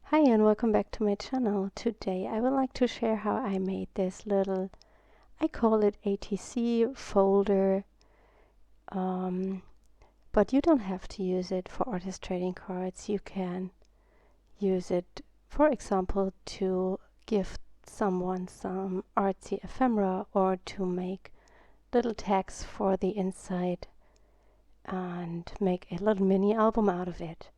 Hi and welcome back to my channel. Today I would like to share how I made this little, I call it ATC folder, but you don't have to use it for artist trading cards. You can use it, for example, to gift someone some artsy ephemera or to make little tags for the inside and make a little mini album out of it.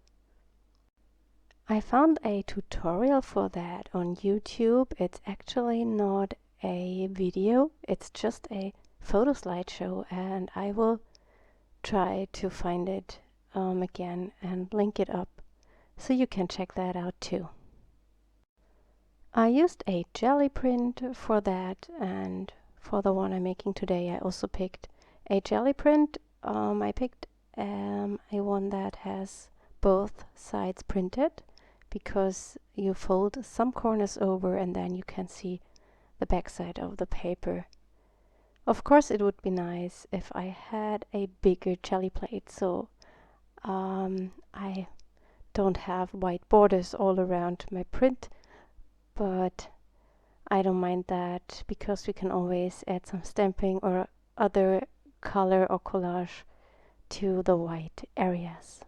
I found a tutorial for that on YouTube. It's actually not a video, it's just a photo slideshow, and I will try to find it again and link it up so you can check that out too. I used a Gelli Print for that, and for the one I'm making today I also picked a Gelli Print. I picked a one that has both sides printed, because you fold some corners over and then you can see the back side of the paper. Of course it would be nice if I had a bigger Gelli plate, so I don't have white borders all around my print, but I don't mind that because we can always add some stamping or other color or collage to the white areas.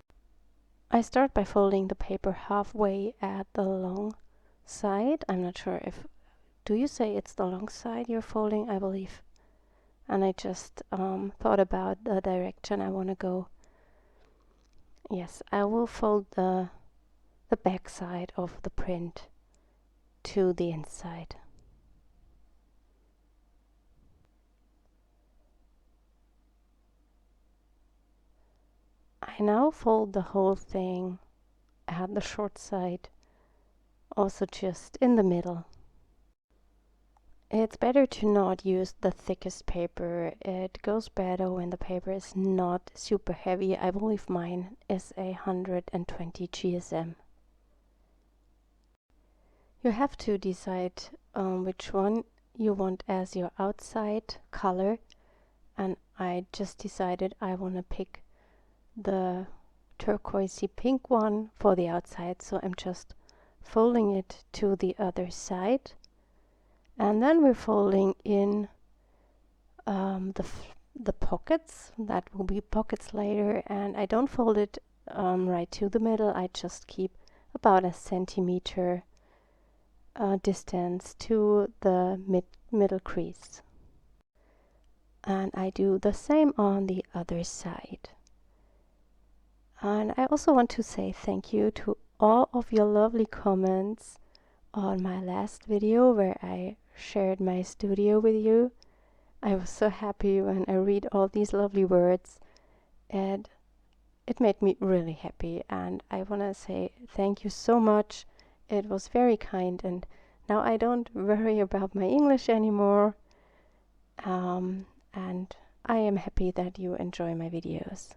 I start by folding the paper halfway at the long side. I'm not sure if, do you say it's the long side you're folding? I believe. And I just thought about the direction I want to go. Yes, I will fold the back side of the print to the inside. I now fold the whole thing at the short side, also just in the middle. It's better to not use the thickest paper. It goes better when the paper is not super heavy. I believe mine is 120 GSM. You have to decide which one you want as your outside color, and I just decided I want to pick the turquoisey pink one for the outside, so I'm just folding it to the other side, and then we're folding in the pockets. That will be pockets later, and I don't fold it right to the middle. I just keep about a centimeter distance to the middle crease, and I do the same on the other side. And I also want to say thank you to all of your lovely comments on my last video where I shared my studio with you. I was so happy when I read all these lovely words, and it made me really happy, and I want to say thank you so much. It was very kind, and now I don't worry about my English anymore, and I am happy that you enjoy my videos.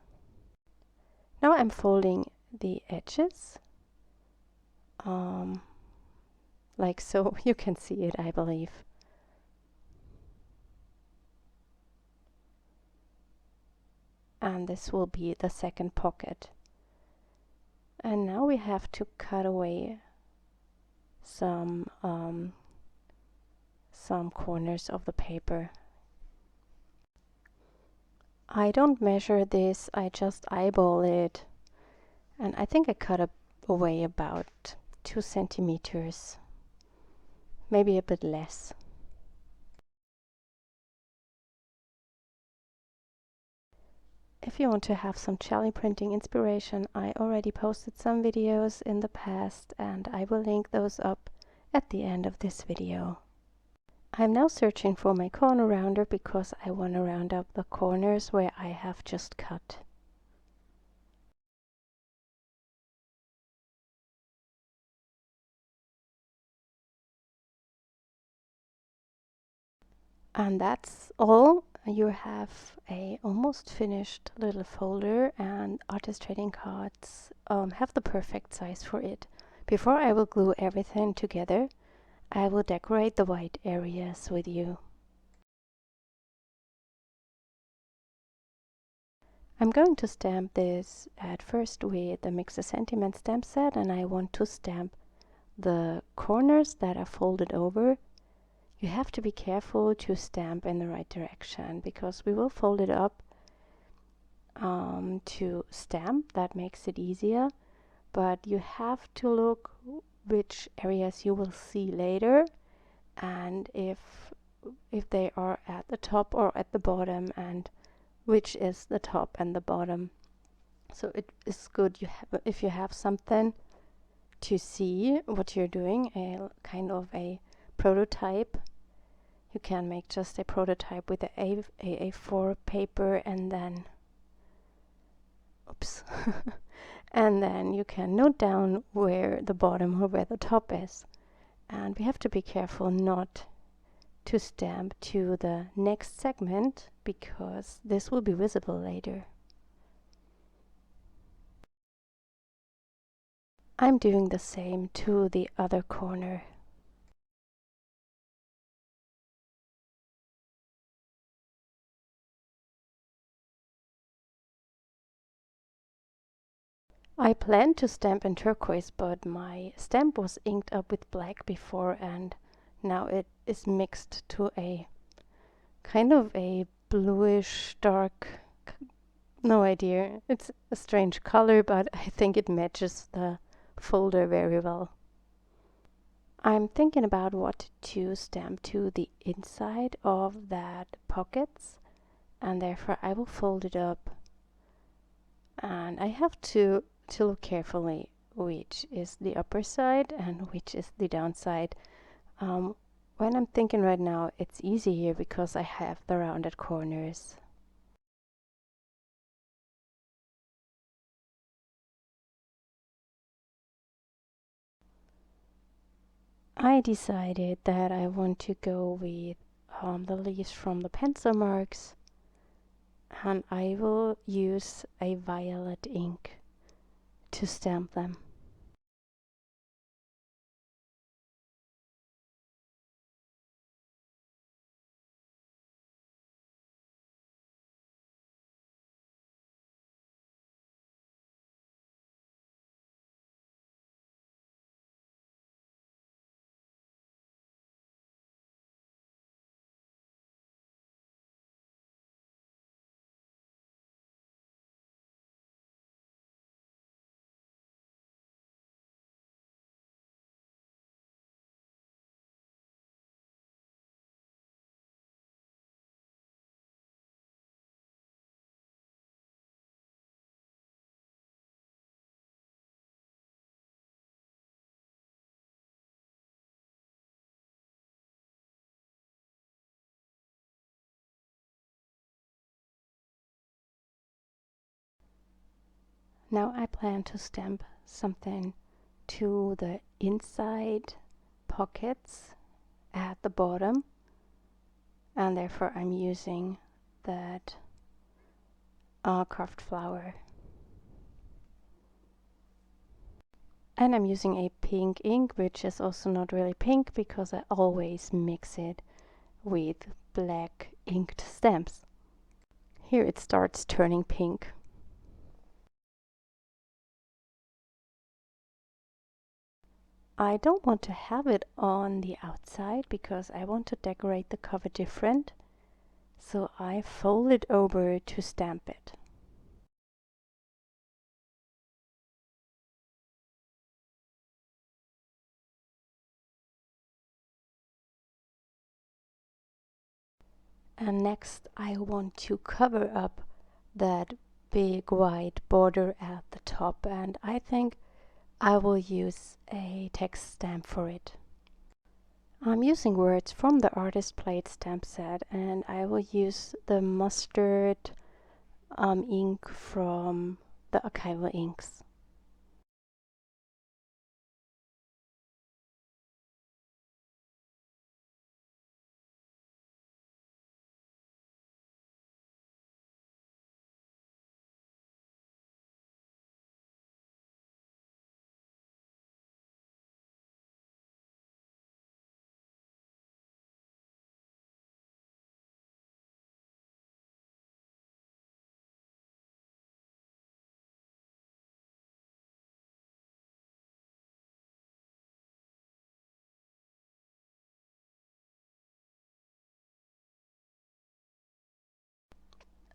Now I'm folding the edges, like so. You can see it, I believe. And this will be the second pocket. And now we have to cut away some corners of the paper. I don't measure this, I just eyeball it, and I think I cut away about 2 centimeters, maybe a bit less. If you want to have some Gelli printing inspiration, I already posted some videos in the past, and I will link those up at the end of this video. I'm now searching for my corner rounder because I want to round up the corners where I have just cut. And that's all. You have a almost finished little folder, and artist trading cards have the perfect size for it. Before I will glue everything together, I will decorate the white areas with you. I'm going to stamp this at first with the Mix a Sentiment stamp set, and I want to stamp the corners that are folded over, you have to be careful to stamp in the right direction, because we will fold it up to stamp. That makes it easier, but you have to look which areas you will see later, and if they are at the top or at the bottom, and which is the top and the bottom. So it is good if you have something to see what you're doing, a kind of a prototype. You can make just a prototype with a A4 paper, and then oops and then you can note down where the bottom or where the top is. And we have to be careful not to stamp to the next segment, because this will be visible later. I'm doing the same to the other corner. I planned to stamp in turquoise, but my stamp was inked up with black before, and now it is mixed to a kind of a bluish dark, no idea. It's a strange color, but I think it matches the folder very well. I'm thinking about what to stamp to the inside of that pockets, and therefore I will fold it up, and I have to look carefully which is the upper side and which is the downside. When I'm thinking right now, it's easy here because I have the rounded corners. I decided that I want to go with the leaves from the pencil marks, and I will use a violet ink to stamp them. Now I plan to stamp something to the inside pockets at the bottom, and therefore I'm using that carved flower. And I'm using a pink ink, which is also not really pink because I always mix it with black inked stamps. Here it starts turning pink. I don't want to have it on the outside because I want to decorate the cover different, so I fold it over to stamp it. And next I want to cover up that big white border at the top, and I think I will use a text stamp for it. I'm using words from the Artist Plate stamp set, and I will use the mustard ink from the Archival Inks.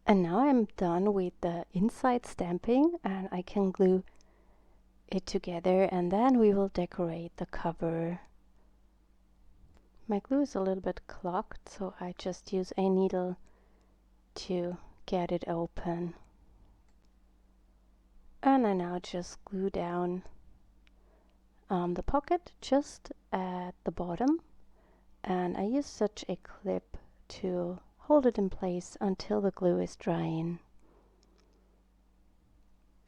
And now I'm done with the inside stamping, and I can glue it together, and then we will decorate the cover. My glue is a little bit clogged, so I just use a needle to get it open. And I now just glue down the pocket just at the bottom, and I use such a clip to hold it in place until the glue is drying.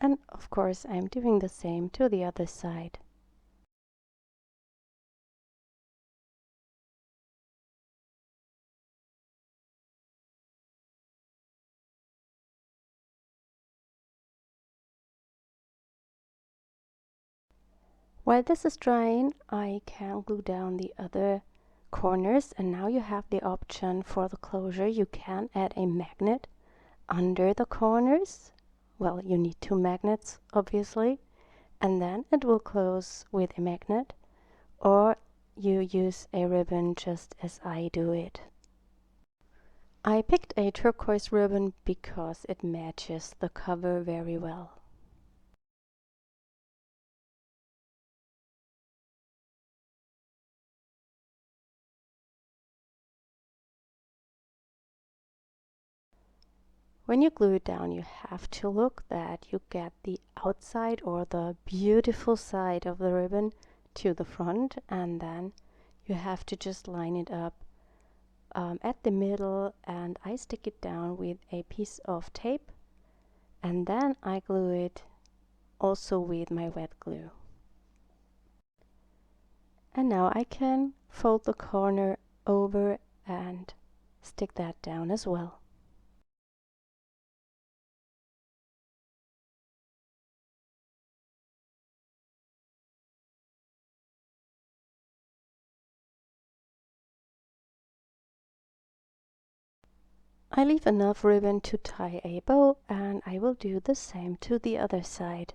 And of course I'm doing the same to the other side. While this is drying, I can glue down the other corners, and now you have the option for the closure. You can add a magnet under the corners. Well, you need 2 magnets obviously, and then it will close with a magnet, or you use a ribbon just as I do it. I picked a turquoise ribbon because it matches the cover very well. When you glue it down, you have to look that you get the outside or the beautiful side of the ribbon to the front, and then you have to just line it up at the middle, and I stick it down with a piece of tape, and then I glue it also with my wet glue. And now I can fold the corner over and stick that down as well. I leave enough ribbon to tie a bow, and I will do the same to the other side.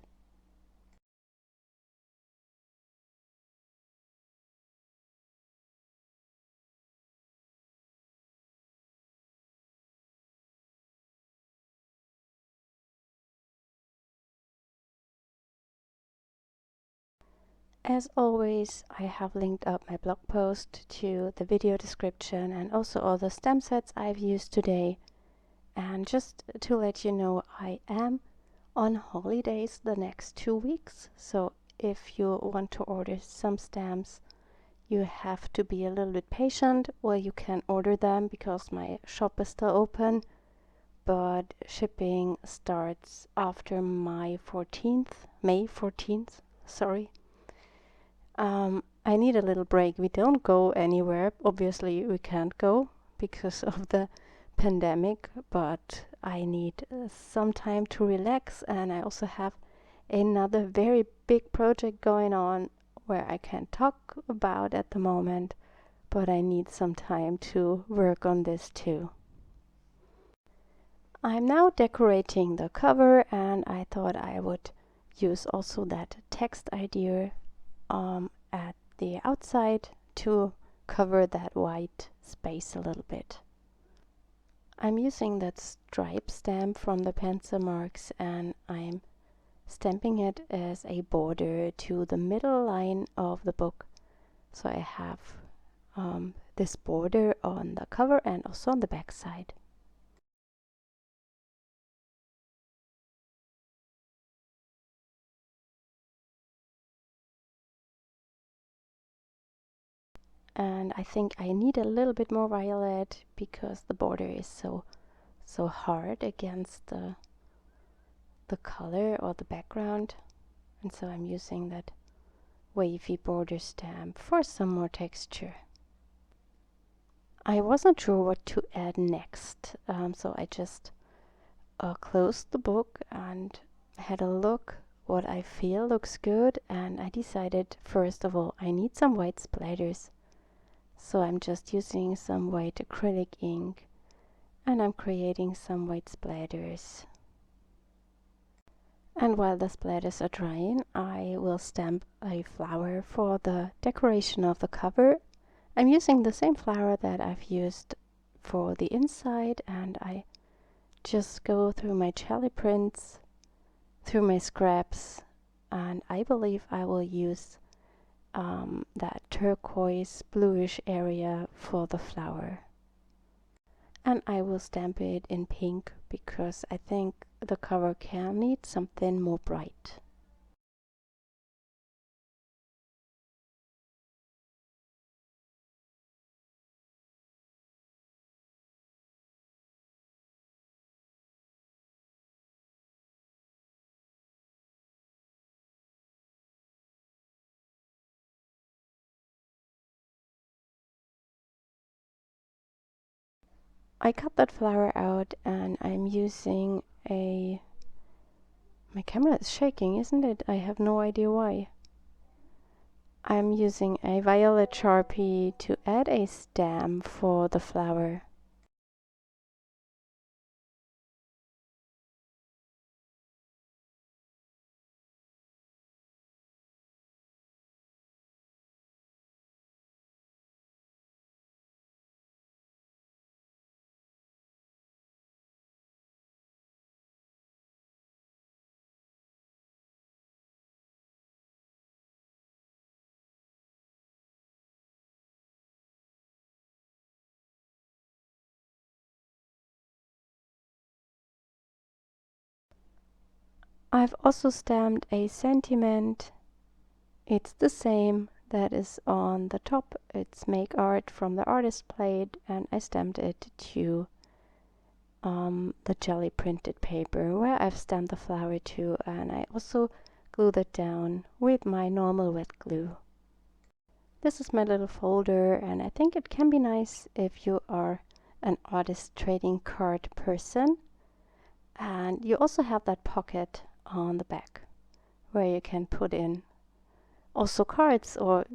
As always, I have linked up my blog post to the video description, and also all the stamp sets I've used today. And just to let you know, I am on holidays the next 2 weeks, so if you want to order some stamps, you have to be a little bit patient. Well, you can order them because my shop is still open, but shipping starts after May 14th, sorry. I need a little break. We don't go anywhere. Obviously, we can't go because of the pandemic, but I need some time to relax, and I also have another very big project going on where I can't talk about at the moment, but I need some time to work on this too. I'm now decorating the cover, and I thought I would use also that text idea at the outside to cover that white space a little bit. I'm using that stripe stamp from the pencil marks, and I'm stamping it as a border to the middle line of the book. So I have this border on the cover and also on the back side. And I think I need a little bit more violet because the border is so hard against the color or the background, and so I'm using that wavy border stamp for some more texture. I wasn't sure what to add next, so I just closed the book and had a look what I feel looks good, and I decided first of all I need some white splatters. So I'm just using some white acrylic ink, and I'm creating some white splatters. And while the splatters are drying, I will stamp a flower for the decoration of the cover. I'm using the same flower that I've used for the inside, and I just go through my Gelli prints, through my scraps, and I believe I will use that turquoise bluish area for the flower. And I will stamp it in pink because I think the cover can need something more bright. I cut that flower out and I'm using my camera is shaking, isn't it? I have no idea why. I'm using a violet Sharpie to add a stamp for the flower. I've also stamped a sentiment. It's the same that is on the top. It's Make Art from the artist plate, and I stamped it to the Gelli printed paper where I've stamped the flower to, and I also glued it down with my normal wet glue. This is my little folder, and I think it can be nice if you are an artist trading card person. And you also have that pocket on the back where you can put in also cards or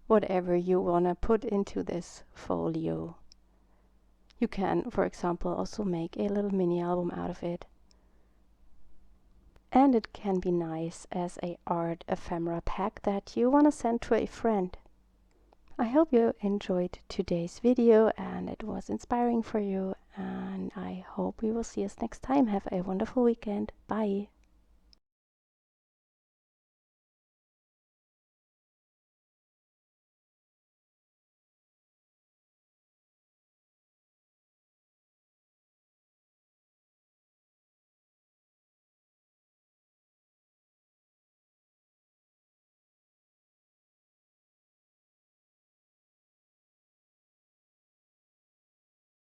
whatever you want to put into this folio. You can, for example, also make a little mini album out of it. And it can be nice as a art ephemera pack that you want to send to a friend. I hope you enjoyed today's video and it was inspiring for you, and I hope we will see us next time. Have a wonderful weekend. Bye!